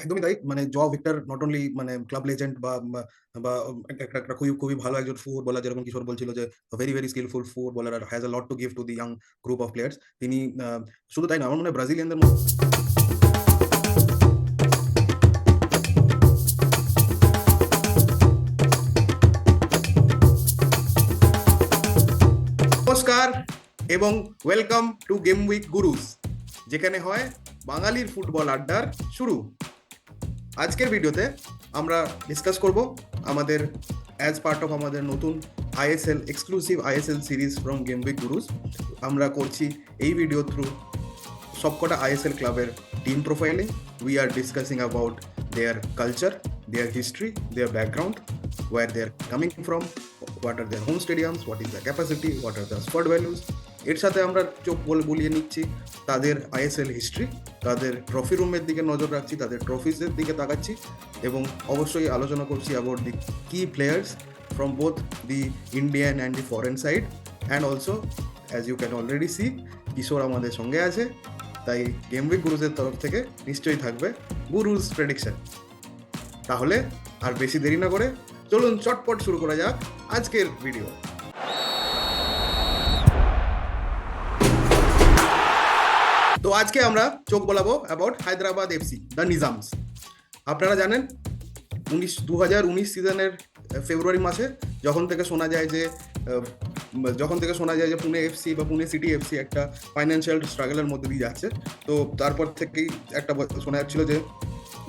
একদমই তাই। মানে জ ভিক্টর নট অনলি মানে ক্লাব লেজেন্ড বা বা বা একটা খুবই খুবই ভালো একজন ফুটবলার, যেরকম কিশোর বলছিল যে ভেরি ভেরি স্কিলফুল ফুটবলার আর has a lot to give to the young group of players. তিনি শুধু তাই না, আমার মনে হয় ব্রাজিলিয়ানদের মধ্যে নমস্কার এবং welcome to game week gurus, যেখানে হয় বাঙালির ফুটবল আড্ডার শুরু। আজকের ভিডিওতে আমরা ডিসকাস করব আমাদের অ্যাজ পার্ট অফ আমাদের নতুন ISL exclusive ISL series from gameweek gurus. আমরা করছি এই ভিডিও থ্রু সবকটা আইএসএল ক্লাবের team profiling. We are discussing about their culture, their history, their background, where they are coming from, what are their home stadiums, what is the capacity, what are the squad values। এর সাথে আমরা চোখ বলিয়ে নিচ্ছি তাদের ISL history, তাদের trophy রুমের দিকে নজর রাখছি, তাদের ট্রফিজের দিকে তাকাচ্ছি এবং অবশ্যই আলোচনা করছি about the key players from both the Indian and the foreign side. And also as you can already see, Kishore আমাদের সঙ্গে আছে, তাই গেম উইক গুরুজের তরফ থেকে নিশ্চয়ই থাকবে গুরুজ প্রেডিকশন। তাহলে আর বেশি দেরি না করে চলুন চটপট শুরু করা যাক আজকের ভিডিও। তো আজকে আমরা চোখ বলাবো about Hyderabad FC, the Nizam's. আপনারা জানেন 2019 সিজনের ফেব্রুয়ারি মাসে যখন থেকে শোনা যায় যে পুনে এফসি বা পুনে সিটি এফসি একটা ফাইন্যান্সিয়াল স্ট্রাগলের মধ্যে দিয়ে যাচ্ছে, তো তারপর থেকেই একটা শোনা যাচ্ছিল যে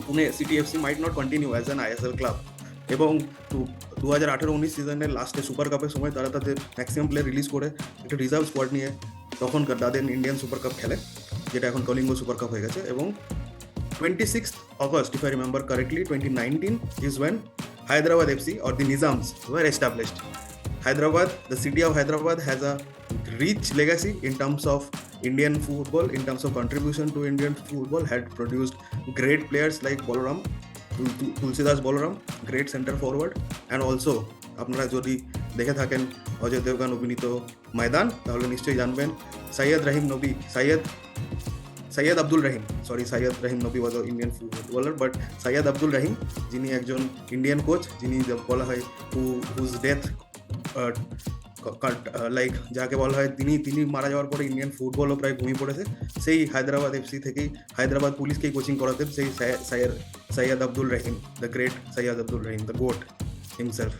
Pune city FC might not continue as an ISL club. এবং 2018-19 সিজনের লাস্টে সুপার কাপের সময় তারা তাদের ম্যাক্সিমাম প্লেয়ার রিলিজ করে একটা রিজার্ভ স্কোয়াড নিয়ে তখন তাদের ইন্ডিয়ান সুপার কাপ খেলে, যেটা এখন কলিঙ্গ সুপার কাপ হয়ে গেছে। এবং 26th August, if I remember correctly, 2019 is when Hyderabad FC or the Nizams were established. Hyderabad, the city of Hyderabad has a rich legacy in terms of Indian football, in terms of contribution to Indian football, had produced great players like Bolaram, Tulsidas Balaram, great centre forward. And also আপনারা যদি দেখে থাকেন অজয় দেবগান অভিনীত ময়দান, তাহলে নিশ্চয়ই জানবেন Syed Abdul Rahim Nabi was Indian footballer, but Syed Abdul Rahim, যিনি একজন ইন্ডিয়ান কোচ, যিনি বলা হয় হুজ ডেথ লাইক যাকে বলা হয় তিনি মারা যাওয়ার পরে ইন্ডিয়ান ফুটবলও প্রায় ঘুমিয়ে পড়েছে। সেই হায়দ্রাবাদ এফসি থেকেই হায়দ্রাবাদ পুলিশকেই কোচিং করাতেন সেই Syed Abdul Rahim, the great Syed Abdul Rahim, the GOAT himself.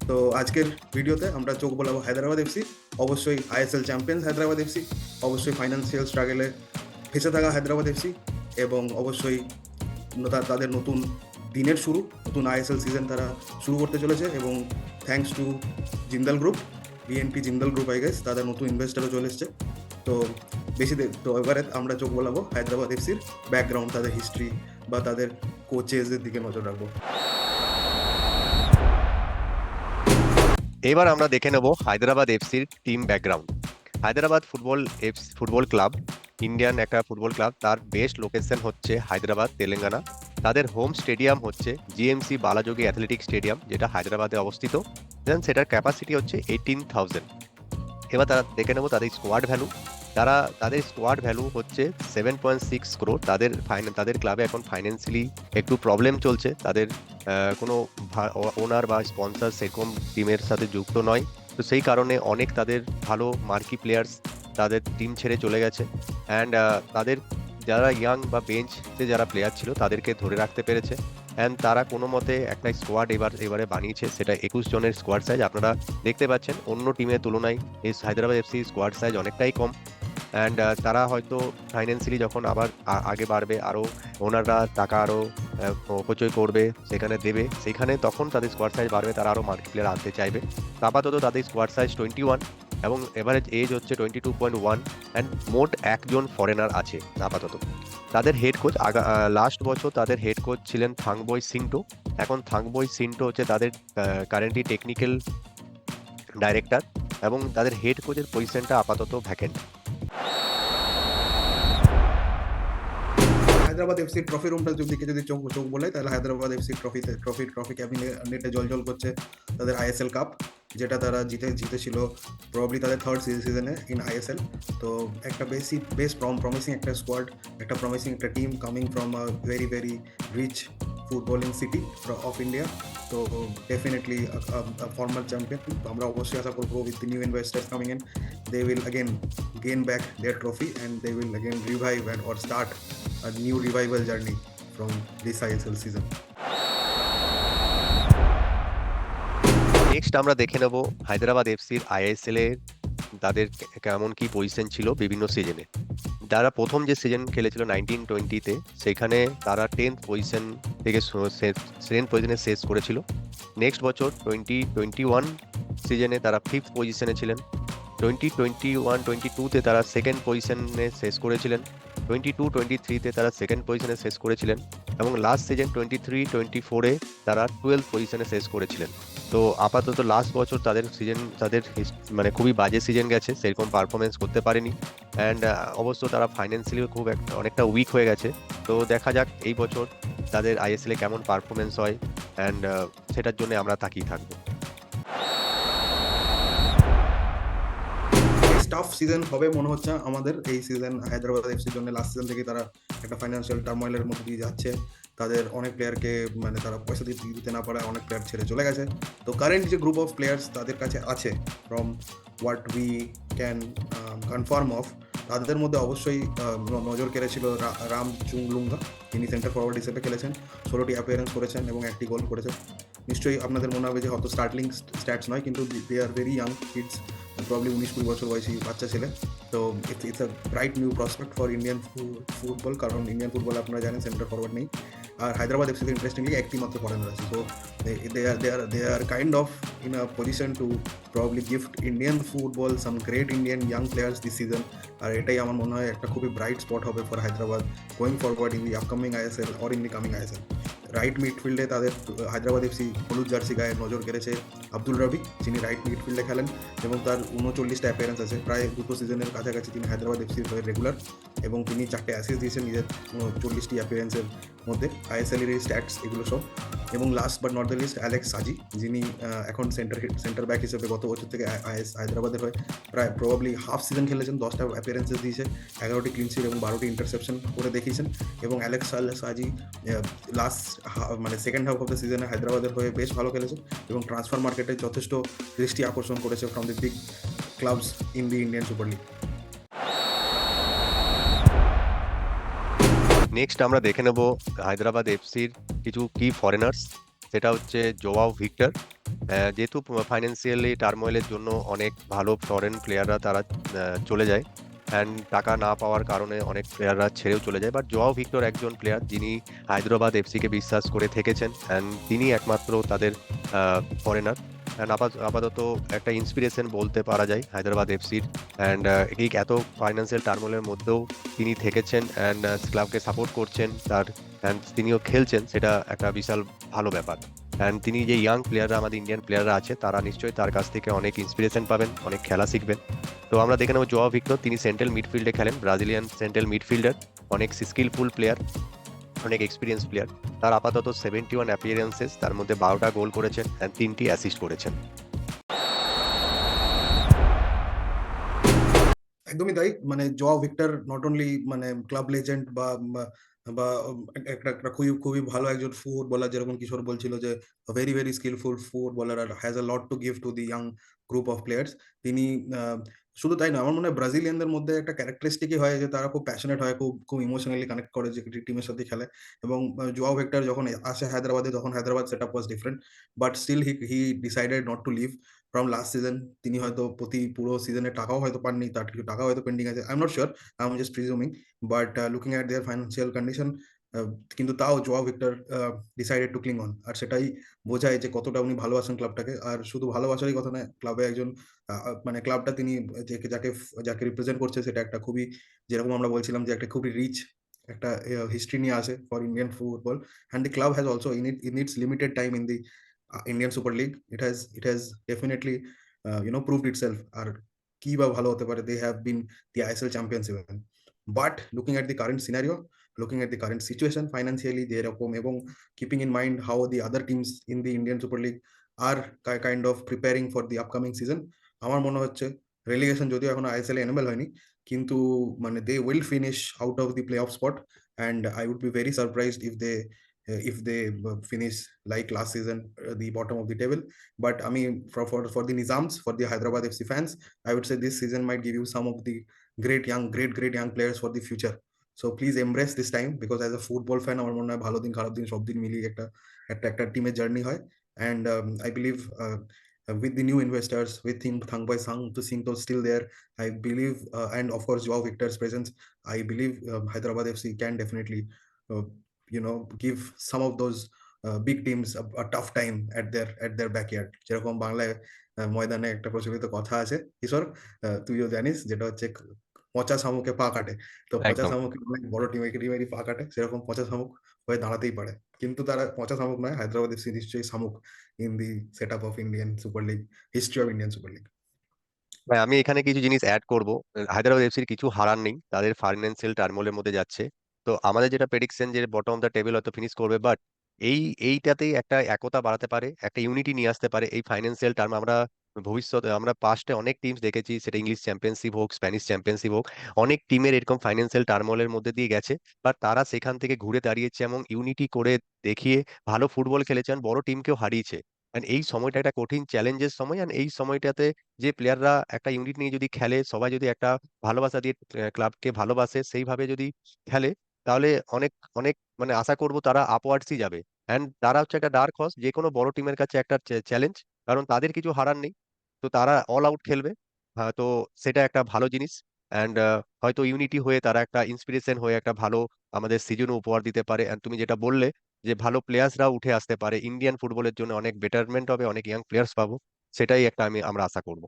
তো আজকের ভিডিওতে আমরা চোখ বলাবো হায়দ্রাবাদ এফসি, অবশ্যই আইএসএল চ্যাম্পিয়ন্স হায়দ্রাবাদ এফসি, অবশ্যই ফাইন্যান্সিয়াল স্ট্রাগলে ফেসে থাকা হায়দ্রাবাদ এফসি, এবং অবশ্যই তাদের নতুন দিনের শুরু, নতুন আইএসএল সিজন তারা শুরু করতে চলেছে। এবং thanks to Jindal group, BNP Jindal group, I guess তাদের নতুন ইনভেস্টারও চলে এসছে। তো তো এবারে আমরা চোখ বলাবো হায়দ্রাবাদ এফসির ব্যাকগ্রাউন্ড, তাদের হিস্ট্রি বা তাদের কোচেসদের দিকে নজর রাখবো। এবার আমরা দেখে নেব হায়দ্রাবাদ এফসির team background. Hyderabad football club Indian একটা ফুটবল ক্লাব, তার বেস্ট লোকেশন হচ্ছে হায়দ্রাবাদ, তেলেঙ্গানা। তাদের হোম স্টেডিয়াম হচ্ছে জিএমসি বালাযোগী অ্যাথলেটিক স্টেডিয়াম, যেটা হায়দ্রাবাদে অবস্থিত। দেন সেটার ক্যাপাসিটি হচ্ছে 18,000। এবার তারা দেখে নেব তাদের স্কোয়াড ভ্যালু। তাদের স্কোয়াড ভ্যালু হচ্ছে 7.6 crore। তাদের ক্লাবে এখন ফাইন্যান্সিয়ালি একটু প্রবলেম চলছে, তাদের কোনো ওনার বা স্পন্সর সেরকম টিমের সাথে যুক্ত নয়, তো সেই কারণে অনেক তাদের ভালো মার্কি প্লেয়ার্স তাদের টিম ছেড়ে চলে গেছে। অ্যান্ড তাদের যারা ইয়াং বা বেঞ্চে যারা প্লেয়ার ছিল তাদেরকে ধরে রাখতে পেরেছে। অ্যান্ড তারা কোনো মতে একটা স্কোয়াড এবারে বানিয়েছে, সেটা 21 জনের স্কোয়াড সাইজ। আপনারা দেখতে পাচ্ছেন অন্য টিমের তুলনায় এই হায়দ্রাবাদ এফসি স্কোয়াড সাইজ অনেকটাই কম। অ্যান্ড তারা হয়তো ফাইন্যান্সিয়ালি যখন আবার আগে বাড়বে, আরও ওনাররা টাকা আরও অপচয় করবে, সেখানে দেবে, সেখানে তখন তাদের স্কোয়াড সাইজ বাড়বে, তারা আরও মার্কি প্লেয়ার আনতে চাইবে। আপাতত তাদের স্কোয়াড সাইজ 21 এবং এভারেজ এজ হচ্ছে 22.1। অ্যান্ড মোট একজন ফরেনার আছে আপাতত। তাদের হেড কোচ লাস্ট বছর তাদের হেড কোচ ছিলেন থাংবই সিংটো। এখন থাংবই সিংটো হচ্ছে তাদের কারেন্টলি টেকনিক্যাল ডাইরেক্টর, এবং তাদের হেড কোচের পজিশনটা আপাতত ভ্যাকেন্ট। হায়দ্রাবাদ এফসির ট্রফি রুমটা যদি চোখ বলে, তাহলে হায়দ্রাবাদ এফসির ট্রফি ক্যাবিনেটে জল করছে তাদের আইএসএল কাপ। যেটা তারা জিতেছিল প্রবাবলি তাদের থার্ড সিজনে ইন আইএসএল। তো একটা বেশ প্রমিসিং একটা স্কোয়াড, একটা প্রমিসিং একটা team coming from a very very rich footballing city of India. তো ডেফিনেটলি ফর্মার চ্যাম্পিয়ন। তো আমরা অবশ্যই আশা করবো with the new investors coming in, they will again gain back their trophy and they will again revive or start a new revival journey from this ISL season. Next আমরা দেখে নেব হায়দ্রাবাদ এফসির ISL এর তাদের কেমন কি পজিশন ছিল বিভিন্ন সিজনে। যারা প্রথম যে সিজন খেলেছিল 1920-তে, সেখানে তারা 10th পজিশন থেকে 10th পজিশনে শেষ করেছিল। নেক্সট বছর 2021 সিজনে তারা 5th পজিশনে ছিলেন। 2021-22-তে তারা সেকেন্ড পজিশনে শেষ করেছিলেন। 22-23-তে তারা সেকেন্ড পজিশনে শেষ করেছিলেন এবং লাস্ট সিজন 23-24-এ তারা 12th পজিশনে শেষ করেছিলেন। তো আপাতত লাস্ট বছর তাদের মানে খুবই বাজে সিজন গেছে, সেরকম পারফরমেন্স করতে পারেনি। অ্যান্ড অবশ্য তারা ফাইন্যান্সিয়ালি খুব অনেকটা উইক হয়ে গেছে। তো দেখা যাক এই বছর তাদের আইএসএল এ কেমন পারফরমেন্স হয়, অ্যান্ড সেটার জন্য আমরা তাকিয়ে থাকবো। টাফ সিজন হবে মনে হচ্ছে আমাদের এই সিজন হায়দ্রাবাদ এফসির জন্য। লাস্ট সিজন থেকে তারা একটা ফাইন্যান্সিয়াল টার্মোয়েলের মধ্যে দিয়ে যাচ্ছে। তাদের অনেক প্লেয়ারকে মানে তারা পয়সা দিতে না পারে, অনেক প্লেয়ার ছেড়ে চলে গেছে। তো কারেন্ট যে গ্রুপ অফ প্লেয়ার্স তাদের কাছে আছে, from what we can confirm of, তাদের মধ্যে অবশ্যই নজর কেড়েছিল রাম চুংলুঙ্গা। তিনি সেন্টার ফরওয়ার্ড হিসেবে খেলেছেন, 16টি অ্যাপিয়ারেন্স করেছেন এবং 1টি গোল করেছেন। নিশ্চয়ই আপনাদের মনে হবে যে হয়তো স্টার্টলিং স্ট্যাটস নয়, কিন্তু they are very young kids, probably 19-20 বছর বয়সী বাচ্চা ছেলে। তো it's a bright new prospect for Indian football, কারণ ইন্ডিয়ান ফুটবল আপনারা জানেন সেন্টার ফরওয়ার্ড নেই। আর হায়দ্রাবাদ এফসিতে ইন্টারেস্টিংলি একটি মাত্র ফরেনার আছে। So they are kind of in a position to probably gift Indian football some great Indian young players this season. আর এটাই আমার মনে হয় একটা খুবই ব্রাইট স্পট হবে for Hyderabad going forward in the upcoming ISL or in the coming ISL. Right মিডফিল্ডে তাদের হায়দ্রাবাদ এফসি হলুদ জার্সি গায়ে নজর কেড়েছে আব্দুল রবি, যিনি রাইট মিডফিল্ডে খেলেন এবং তার 39টা অ্যাপিয়ারেন্স আছে। প্রায় 2 সিজনের কাছাকাছি তিনি হায়দ্রাবাদ এফসির হয়ে রেগুলার, এবং তিনি 4টে অ্যাসিস্ট দিয়েছেন নিজের 40টি অ্যাপিয়ারেন্সের মধ্যে। আইএসএলের এই স্ট্যাটস এগুলো সব। এবং last but not the least Alex Saji, যিনি এখন সেন্টার ব্যাক হিসেবে গত বছর থেকে হায়দ্রাবাদের হয়ে প্রায় প্রবাবলি হাফ সিজন খেলেছেন। 10টা অ্যাপিয়ারেন্সেস দিয়েছে, 11টি ক্লিন শিট এবং 12টি ইন্টারসেপশন করে দেখিয়েছেন। এবং অ্যালেক্স সাজি লাস্ট মানে সেকেন্ড হাফ অফ দ্য সিজনে হায়দ্রাবাদের হয়ে বেশ ভালো খেলেছেন এবং ট্রান্সফার মার্কেটে যথেষ্ট দৃষ্টি আকর্ষণ করেছে from the big clubs in the Indian super league. Next আমরা দেখে নেব হায়দ্রাবাদ এফসির কিছু কি ফরেনার্স। সেটা হচ্ছে জোয়াও ভিক্টর। যেহেতু ফাইন্যান্সিয়ালি টার্মোয়েলের জন্য অনেক ভালো ফরেন প্লেয়াররা তারা চলে যায়, অ্যান্ড টাকা না পাওয়ার কারণে অনেক প্লেয়াররা ছেড়েও চলে যায়। বাট জোয়াও ভিক্টর একজন প্লেয়ার যিনি হায়দ্রাবাদ এফসিকে বিশ্বাস করে থেকেছেন, অ্যান্ড তিনি একমাত্র তাদের ফরেনার। অ্যান্ড আপাতত একটা ইন্সপিরেশন বলতে পারা যায় হায়দ্রাবাদ এফসির। অ্যান্ড এই এত ফাইন্যান্সিয়াল টার্মোলের মধ্যেও তিনি থেকেছেন অ্যান্ড ক্লাবকে সাপোর্ট করছেন অ্যান্ড তিনিও খেলছেন, সেটা একটা বিশাল ভালো ব্যাপার। অ্যান্ড তিনি যে ইয়াং প্লেয়াররা আমাদের ইন্ডিয়ান প্লেয়াররা আছে, তারা নিশ্চয়ই তার কাছ থেকে অনেক ইন্সপিরেশন পাবেন, অনেক খেলা শিখবেন। তো আমরা দেখে নেব জোয়াও ভিক্টর, তিনি সেন্ট্রাল মিডফিল্ডে খেলেন, ব্রাজিলিয়ান সেন্ট্রাল মিডফিল্ডার, অনেক স্কিলফুল প্লেয়ার, অনেক এক্সপিরিয়েন্স প্লেয়ার। তার আপাতত 71 অ্যাপিয়ারেন্সেস, তার মধ্যে 12টা গোল করেছেন অ্যান্ড 3টি অ্যাসিস্ট করেছেন। একদমই তাই। মানে জোয়াও ভিক্টর নট অনলি মানে ক্লাব লেজেন্ড বা বা একটা খুবই খুবই ভালো একজন ফুটবলার, যেরকম কিশোর বলছিল যে ভেরি ভেরি স্কিলফুল ফুটবলার আর has a lot to give to the young group of players. তিনি শুধু তাই না, আমার মনে হয় ব্রাজিলিয়ানদের মধ্যে একটা ক্যারেক্টারিস্টিকই হয় যে তারা খুব প্যাশনেট হয়, খুব ইমোশনালি কানেক্ট করে যে টিমের সাথে খেলে। এবং জোয়াও ভিক্টর যখন আসে হায়দ্রাবাদে, তখন Hyderabad set up was different, but still he decided not to leave from last season. তিনি হয়তো পুরো সিজনের টাকাও হয়তো পাননি, তার কিছু টাকা হয়তো পেন্ডিং আছে, I am not sure, I am just presuming. But looking at their financial condition, কিন্তু তাও Joao Victor decided to cling on. আর সেটাই বোঝায় যে কতটা উনি ভালোবাসেন ক্লাবটাকে। আর শুধু ভালোবাসারই কথা নয়, ক্লাবে একজন মানে ক্লাবটা তিনি যাকে রিপ্রেজেন্ট করছে, সেটা একটা খুবই, যেরকম আমরা বলছিলাম যে একটা খুবই রিচ একটা হিস্ট্রি নিয়ে আসে for Indian football. And the club has also in it's limited time in the Indian Super League, it has definitely proved itself. আর কি বা ভালো হতে পারে, they have been the ISL champions even. But looking at the current scenario, looking at the current situation financially যেরকম, এবং keeping in mind how the other teams in the Indian Super League R kind of preparing for the upcoming season. আমার মনে হচ্ছে relegation যদিও এখনো ISL enable হয়নি, কিন্তু মানে they will finish out of the play off spot, and I would be very surprised if they finish like last season, the bottom of the table. But I mean, for the Nizams, for the Hyderabad FC fans, I would say this season might give you some of the great young players for the future. So please embrace this time, because as a football fan আমার মনে হয় ভালো দিন খারাপ দিন সব দিন মিলিয়ে একটা টিমের জার্নি হয়। And I believe with the new investors, with him Thangbai Sang to Singh still there, I believe, and of course Joao Victor's presence, I believe Hyderabad FC can definitely uh, give some of those big teams a tough time at their backyard. যেরকম বাংলায় ময়দানে একটা প্রচলিত কথা আছে, ঈশ্বর তুইও জানিস, যেটা হচ্ছে পচা শামুকে পা কাটে। তো পচা একদম। শামুক অনেক বড় টিমেরই পা কাটে, সেরকম পচা শামুক হয়ে দাঁড়াতেই পারে। কিন্তু তারা পচা শামুক নয়, হায়দ্রাবাদ এফসি নিশ্চয়ই শামুক in the set up of Indian super league, history of Indian super league. ভাই আমি এখানে কিছু জিনিস অ্যাড করব। হায়দ্রাবাদ এফসির কিছু হারার নেই, তাদের ফাইন্যান্সিয়াল টার্মোলের মধ্যে যাচ্ছে। তো আমাদের যেটা প্রেডিকশন যে বটম অফ দ্য টেবিল হয়তো ফিনিশ করবে, বাট এইটাতেই একটা একতা বাড়াতে পারে, একটা ইউনিটি নিয়ে আসতে পারে এই ফাইন্যান্সিয়াল টার্ম। আমরা ভবিষ্যতে আমরা পাস্টে অনেক টিমস দেখেছি, সেটা ইংলিশ চ্যাম্পিয়নশিপ হোক, স্প্যানিশ চ্যাম্পিয়নশিপ হোক, অনেক টিমের এরকম ফাইন্যান্সিয়াল টার্মোলের মধ্যে দিয়ে গেছে, বাট তারা সেখান থেকে ঘুরে দাঁড়িয়েছে এবং ইউনিটি করে দেখিয়ে ভালো ফুটবল খেলেছেন, বড় টিমকেও হারিয়েছে। And এই সময়টা একটা কঠিন চ্যালেঞ্জের সময়, আর এই সময়টাতে যে প্লেয়াররা একটা ইউনিট নিয়ে যদি খেলে, সবাই যদি একটা ভালোবাসা দিয়ে ক্লাবকে ভালোবাসে, সেইভাবে যদি খেলে, তাহলে অনেক অনেক মানে আশা করব তারা আপওয়ার্ডসই যাবে। অ্যান্ড তারা হচ্ছে একটা ডার্ক হর্স, যে কোনো বড় টিমের কাছে একটা চ্যালেঞ্জ, কারণ তাদের কিছু হারার নেই। তো তারা অল আউট খেলবে। হ্যাঁ, তো সেটা একটা ভালো জিনিস। অ্যান্ড হয়তো ইউনিটি হয়ে তারা একটা ইন্সপিরেশন হয়ে একটা ভালো আমাদের সিজন উপহার দিতে পারে। অ্যান্ড তুমি যেটা বললে যে ভালো প্লেয়ার্সরা উঠে আসতে পারে, ইন্ডিয়ান ফুটবলের জন্য অনেক বেটারমেন্ট হবে, অনেক ইয়াং প্লেয়ার্স পাবো, সেটাই একটা আমরা আশা করব।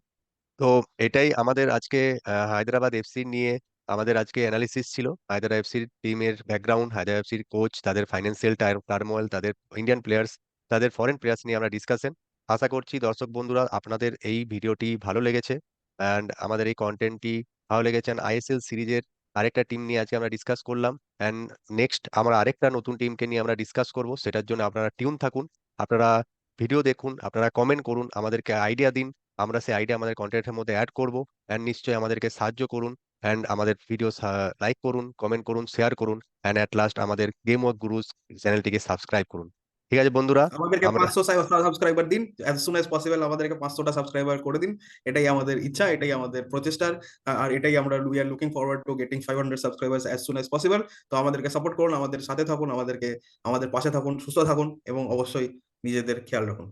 তো এটাই আমাদের আজকে হায়দ্রাবাদ এফসি নিয়ে আমাদের আজকে অ্যানালিসিস ছিল। হায়দ্রাবাদ এফসির টিমের ব্যাকগ্রাউন্ড, হায়দ্রাবাদ এফসির কোচ, তাদের ফাইন্যান্সিয়াল টার্মোয়েল, তাদের ইন্ডিয়ান প্লেয়ার্স, তাদের ফরেন প্লেয়ার্স নিয়ে আমরা ডিসকাশন। আশা করছি দর্শক বন্ধুরা আপনাদের এই ভিডিওটি ভালো লেগেছে, অ্যান্ড আমাদের এই কন্টেন্টটি ভালো লেগেছে। আইএসএল সিরিজের আরেকটা টিম নিয়ে আজকে আমরা ডিসকাস করলাম, অ্যান্ড নেক্সট আমরা আরেকটা নতুন টিমকে নিয়ে আমরা ডিসকাস করব। সেটার জন্য আপনারা টিউন থাকুন, আপনারা ভিডিও দেখুন, আপনারা কমেন্ট করুন, আমাদেরকে আইডিয়া দিন, আমরা সেই আইডিয়া আমাদের কন্টেন্টের মধ্যে অ্যাড করব। অ্যান্ড নিশ্চয়ই আমাদেরকে সাহায্য করুন, অ্যান্ড আমাদের ভিডিও লাইক করুন, কমেন্ট করুন, শেয়ার করুন, অ্যান্ড অ্যাট লাস্ট আমাদের গেম ওয়াক গুরুস চ্যানেলটিকে সাবস্ক্রাইব করুন। ঠিক আছে বন্ধুরা, আমাদেরকে আমরা 500 সাবস্ক্রাইবার দিন, অ্যাজ সুন অ্যাজ পসিবল আমাদেরকে 500টা সাবস্ক্রাইবার করে দিন। এটাই আমাদের ইচ্ছা, এটাই আমাদের প্রচেষ্টার, আর এটাই আমরা we are looking forward to getting 500 subscribers as soon as possible. তো আমাদেরকে সাপোর্ট করুন, আমাদের সাথে থাকুন, আমাদের পাশে থাকুন, সুস্থ থাকুন, এবং অবশ্যই নিজেদের খেয়াল রাখুন।